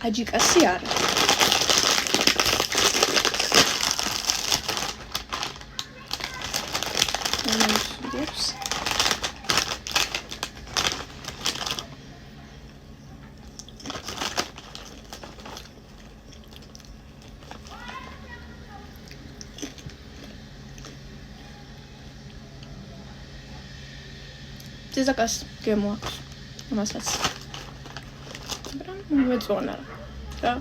აჯიკასი არა. ძეზაკას გემოაქვს ამასაც. მაგრამ მეწონა რა.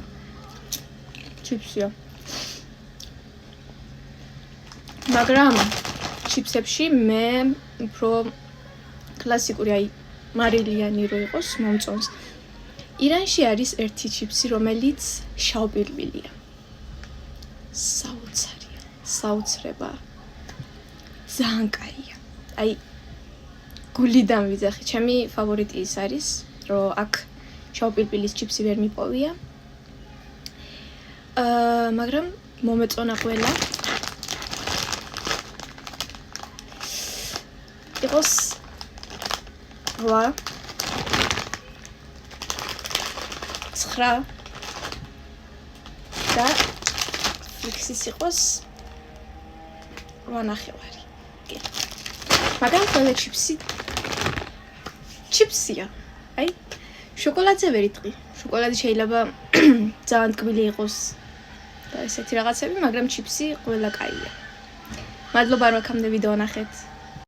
ჩიპსია. მაგრამ ჩიპსებში მე უფრო კლასიკური აი მარილიანი რო იყოს მომწონს. ირანში არის ერთი ჩიპსი, რომელიც შავპირპილია. საოცარია, საოცრება. ძალიან კაია. აი გულიდან ვიძახი, ჩემი ფავორიტი ის არის, რომ აქ შავპირპილის ჩიპსი ვერ მიპოვია. მაგრამ მომეწონა ყველა. იყოს 8 9 და ფიქსის იყოს 8.5. მაგრამ ყველა ჩიპსია. აი, შოკოლადზე ვერ იტყვი. შოკოლადი შეიძლება ძალიან ტკბილი იყოს და ესეთი რაღაცები, მაგრამ ჩიპსი ყველა კაია. მადლობა რომ აქამდე ვიდეო ნახეთ.